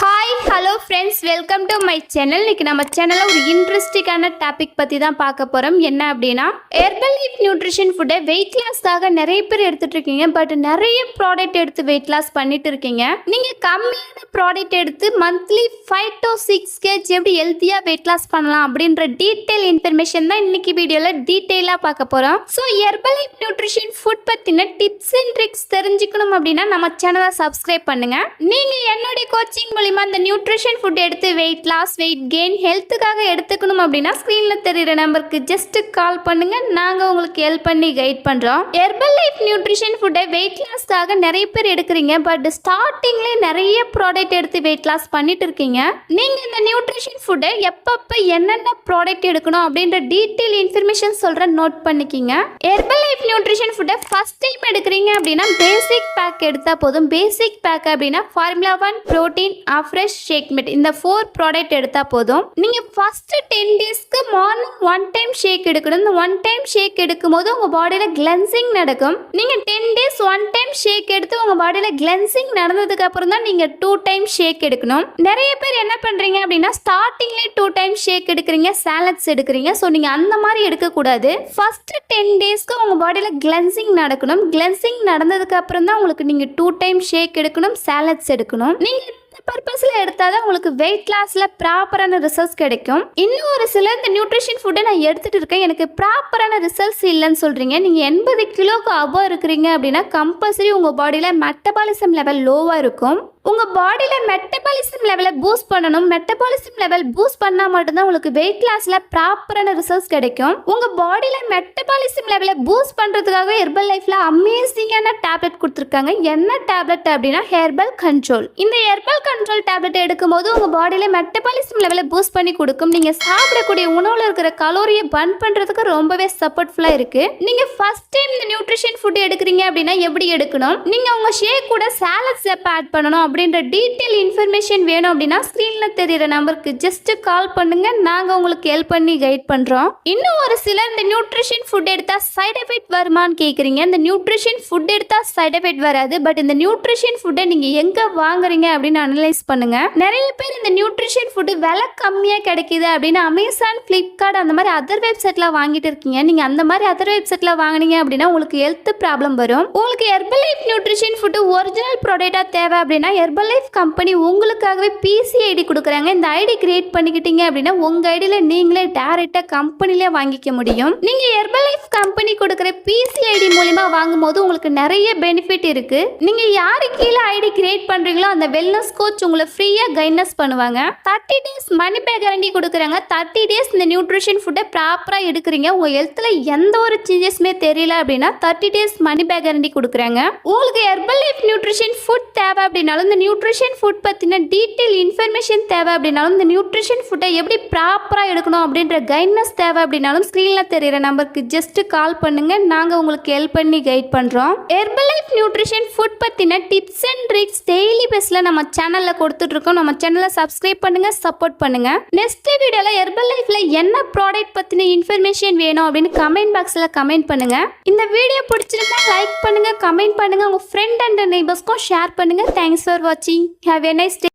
Hi hello friends, welcome to my channel. இன்னைக்கு நம்ம சேனலில் ஒரு இன்ட்ரெஸ்டிங்கான டாபிக் பற்றி தான் பார்க்க போகிறோம். என்ன அப்படின்னா, ஹெர்பல் லைஃப் நியூட்ரிஷன் ஃபுட்டை வெயிட் லாஸ்க்காக நிறைய பேர் எடுத்துகிட்டு இருக்கீங்க. பட் நிறைய ப்ராடக்ட் எடுத்து வெயிட் லாஸ் பண்ணிட்டு இருக்கீங்க. நீங்கள் கம்மியான ப்ராடக்ட் எடுத்து மந்த்லி 5 to 6 kg எப்படி ஹெல்த்தியாக வெயிட் லாஸ் பண்ணலாம் அப்படின்ற டீட்டெயில் இன்ஃபர்மேஷன் தான் இன்னைக்கு வீடியோவில் டீட்டெயிலாக பார்க்க போகிறோம். So herbal life nutrition food பற்றின டிப்ஸ் அண்ட் ட்ரிக்ஸ் தெரிஞ்சுக்கணும் அப்படின்னா நம்ம சேனலை சப்ஸ்கிரைப் பண்ணுங்கள். நீங்கள் என்னுடைய கோச்சிங் அந்த நியூட்ரிஷன் ஃபுட் எடுத்து வெயிட் லாஸ், வெயிட் கெயின், ஹெல்த்துக்காக எடுத்துக்கணும் அப்படின்னா ஸ்க்ரீனில் தெரியுற நம்பருக்கு ஜஸ்ட் கால் பண்ணுங்க. நாங்கள் உங்களுக்கு ஹெல்ப் பண்ணி கைட் பண்ணுறோம். ஹெர்பல் லைஃப் நியூட்ரிஷன் ஃபுட்டை வெயிட் லாஸ்க்காக நிறைய பேர் எடுக்கிறீங்க. பட் ஸ்டார்டிங்லேயே நிறைய ப்ராடக்ட் எடுத்து வெயிட் லாஸ் பண்ணிட்டு இருக்கீங்க. நீங்கள் இந்த நியூட்ரிஷன் ஃபுட்டை எப்பப்போ என்னென்ன ப்ராடக்ட் எடுக்கணும் அப்படின்ற டீட்டெயில் இன்ஃபர்மேஷன் சொல்கிறேன், நோட் பண்ணிக்கிங்க. ஹெர்பல் லைஃப் நியூட்ரிஷன் ஃபுட்டை ஃபர்ஸ்ட் டைம் எடுக்கிறீங்க அப்படின்னா பேசிக் பேக் எடுத்தால் போதும். பேசிக் பேக் அப்படின்னா ஃபார்முலா 1 ப்ரோட்டீன் ஃப்ரெஷ் ஷேக் மிட், இந்த 4 ப்ராடக்ட் எடுத்தா போதும். நீங்க ஃபர்ஸ்ட் 10 டேஸ்க்கு மார்னிங் 1 டைம் ஷேக் எடுக்கணும். இந்த 1 டைம் ஷேக் எடுக்கும் போது உங்க பாடியில கிளென்சிங் நடக்கும். நீங்க 10 டேஸ் 1 டைம் ஷேக் எடுத்து உங்க பாடியில கிளென்சிங் நடந்ததுக்கு அப்புறம் தான் நீங்க 2 டைம் ஷேக் எடுக்கணும். நிறைய பேர் என்ன பண்றீங்க அப்படின்னா ஸ்டார்டிங்லேயே 2 டைம் ஷேக் எடுக்கிறீங்க, சாலட்ஸ் எடுக்கிறீங்க. ஸோ நீங்க அந்த மாதிரி எடுக்க கூடாது. ஃபர்ஸ்ட் 10 டேஸ்க்கு உங்க பாடியில கிளென்சிங் நடக்கணும். கிளென்சிங் நடந்ததுக்கு அப்புறம் தான் உங்களுக்கு நீங்க 2 டைம் ஷேக் எடுக்கணும், சாலட்ஸ் எடுக்கணும். நீங்க பர்பஸில் எடுத்தால் தான் உங்களுக்கு வெயிட் லாஸில் ப்ராப்பரான ரிசல்ட்ஸ் கிடைக்கும். இன்னும் ஒரு சிலர் இந்த நியூட்ரிஷன் ஃபுட்டை நான் எடுத்துகிட்டு இருக்கேன், எனக்கு ப்ராப்பரான ரிசல்ட்ஸ் இல்லைன்னு சொல்கிறீங்க. நீங்கள் 80 கிலோக்கு அபோவ் இருக்கிறீங்க அப்படின்னா கம்பல்சரி உங்கள் பாடியில் மெட்டபாலிசம் லெவல் லோவாக இருக்கும். உங்கள் பாடியில் மெட்டபாலிசம் லெவலை பூஸ்ட் பண்ணணும். மெட்டபாலிசம் லெவல் பூஸ்ட் பண்ணால் மட்டும்தான் உங்களுக்கு வெயிட் லாஸில் ப்ராப்பரான ரிசல்ட்ஸ் கிடைக்கும். உங்கள் பாடியில் மெட்டபாலிசம் லெவலை பூஸ்ட் பண்ணுறதுக்காக ஹெர்பல் லைஃப்பில் அமேசிங்கான டேப்லெட் கொடுத்துருக்காங்க. என்ன டேப்லெட் அப்படின்னா ஹெர்பல் கண்ட்ரோல். இந்த ஹெர்பல் கண்ட்ரோல் டேப்லெட் எடுக்கும்போது உங்கள் பாடியில் மெட்டபாலிசம் லெவலை பூஸ்ட் பண்ணி கொடுக்கும். நீங்கள் சாப்பிடக்கூடிய உணவில் இருக்கிற கலோரியை பர்ன் பண்ணுறதுக்கு ரொம்பவே சப்போர்ட்ஃபுல்லாக இருக்குது. நீங்கள் ஃபர்ஸ்ட் டைம் இந்த நியூட்ரிஷன் ஃபுட் எடுக்கிறீங்க அப்படின்னா எப்படி எடுக்கணும், நீங்கள் உங்கள் ஷேக் கூட சாலட்ஸ் எப்போ ஆட் பண்ணணும் அப்படின்ற டீட்டெயில் இன்ஃபர்மேஷன் வேணும் அப்படின்னா ஸ்க்ரீனில் தெரியுற நம்பருக்கு ஜஸ்ட் கால் பண்ணுங்க. நாங்கள் உங்களுக்கு ஹெல்ப் பண்ணி கைட் பண்ணுறோம். இன்னும் ஒரு சிலர் இந்த நியூட்ரிஷன் ஃபுட் எடுத்தால் சைட் எஃபெக்ட் வருமானு கேட்குறீங்க. இந்த நியூட்ரிஷன் ஃபுட் எடுத்தால் சைட் எஃபெக்ட் வராது. பட் இந்த நியூட்ரிஷன் ஃபுட்டை நீங்கள் எங்கே வாங்குறீங்க அப்படின்னு அனலைஸ் பண்ணுங்க. நிறைய பேர் இந்த நியூட்ரிஷன் ஃபுட்டு விலை கம்மியாக கிடைக்குது அப்படின்னு அமேசான், ஃப்ளிப்கார்ட் அந்த மாதிரி அதர் வெப்சைட்ல வாங்கிட்டு இருக்கீங்க. நீங்கள் அந்த மாதிரி அதர் வெப்சைட்ல வாங்கினீங்க அப்படின்னா உங்களுக்கு ஹெல்த் ப்ராப்ளம் வரும். உங்களுக்கு Herbalife nutrition food original ப்ராடக்டாக தேவை அப்படின்னா ஹெர்பல் லைஃப் கம்பெனி உங்களுக்காகவே பிசி ஐடி கொடுக்குறாங்க. இந்த ஐடி கிரியேட் பண்ணிக்கிட்டீங்க அப்படின்னா உங்க ஐடியில நீங்களே டைரக்டா கம்பெனிலே வாங்கிக்க முடியும். நீங்க ஹெர்பல் லைஃப் கம்பெனி கொடுக்குற பிசி ஐடி மூலமா வாங்கும்போது உங்களுக்கு நிறைய பெனிஃபிட் இருக்கு. நீங்க யாரு கீழே ஐடி கிரியேட் பண்றீங்களோ அந்த வெல்னஸ் கோச் உங்களை ஃப்ரீயா கைடன்ஸ் பண்ணுவாங்க. 30 டேஸ் மணி பேக் கேரண்டி கொடுக்குறாங்க. 30 டேஸ் இந்த நியூட்ரிஷன் ஃபுட்டை ப்ராப்பரா எடுக்கிறீங்க, உங்க ஹெல்த்ல எந்த ஒரு சேஞ்சஸ்மே தெரியல அப்படின்னா 30 டேஸ் மணி பேக் கேரண்டி கொடுக்குறாங்க. உங்களுக்கு ஹெர்பல் லைஃப் நியூட்ரிஷன் ஃபுட் தேவை அப்படின்னாலும் இந்த நியூட்ரிஷன் ஃபுட் பற்றின டீட்டெயில் இன்ஃபர்மேஷன் தேவை அப்படின்னாலும் இந்த நியூட்ரிஷன் ஃபுட்டை எப்படி ப்ராப்பராக எடுக்கணும் அப்படின்ற கைட்னஸ் தேவை அப்படின்னாலும் ஸ்க்ரீனில் தெரியுற நம்பருக்கு ஜஸ்ட் கால் பண்ணுங்க. நாங்கள் உங்களுக்கு ஹெல்ப் பண்ணி கைட் பண்ணுறோம். ஹெர்பல் லைஃப் நியூட்ரிஷன் ஃபுட் பற்றின டிப்ஸ் அண்ட் ட்ரிக்ஸ் டெய்லி பேஸில் நம்ம சேனலில் கொடுத்துட்ருக்கோம். நம்ம சேனலை சப்ஸ்கிரைப் பண்ணுங்க, சப்போர்ட் பண்ணுங்க. நெக்ஸ்ட் வீடியோவில் ஹெர்பல் லைஃப்பில் என்ன ப்ராடக்ட் பற்றின இன்ஃபர்மேஷன் வேணும் அப்படின்னு கமெண்ட் பாக்ஸில் கமெண்ட் பண்ணுங்க. இந்த வீடியோ பிடிச்சிருந்தா லைக் பண்ணுங்க, கமெண்ட் பண்ணுங்க, உங்கள் ஃப்ரெண்ட் அண்ட் நெய்பர்ஸ்க்கும் ஷேர் பண்ணுங்க. Thanks for watching. Have a nice day.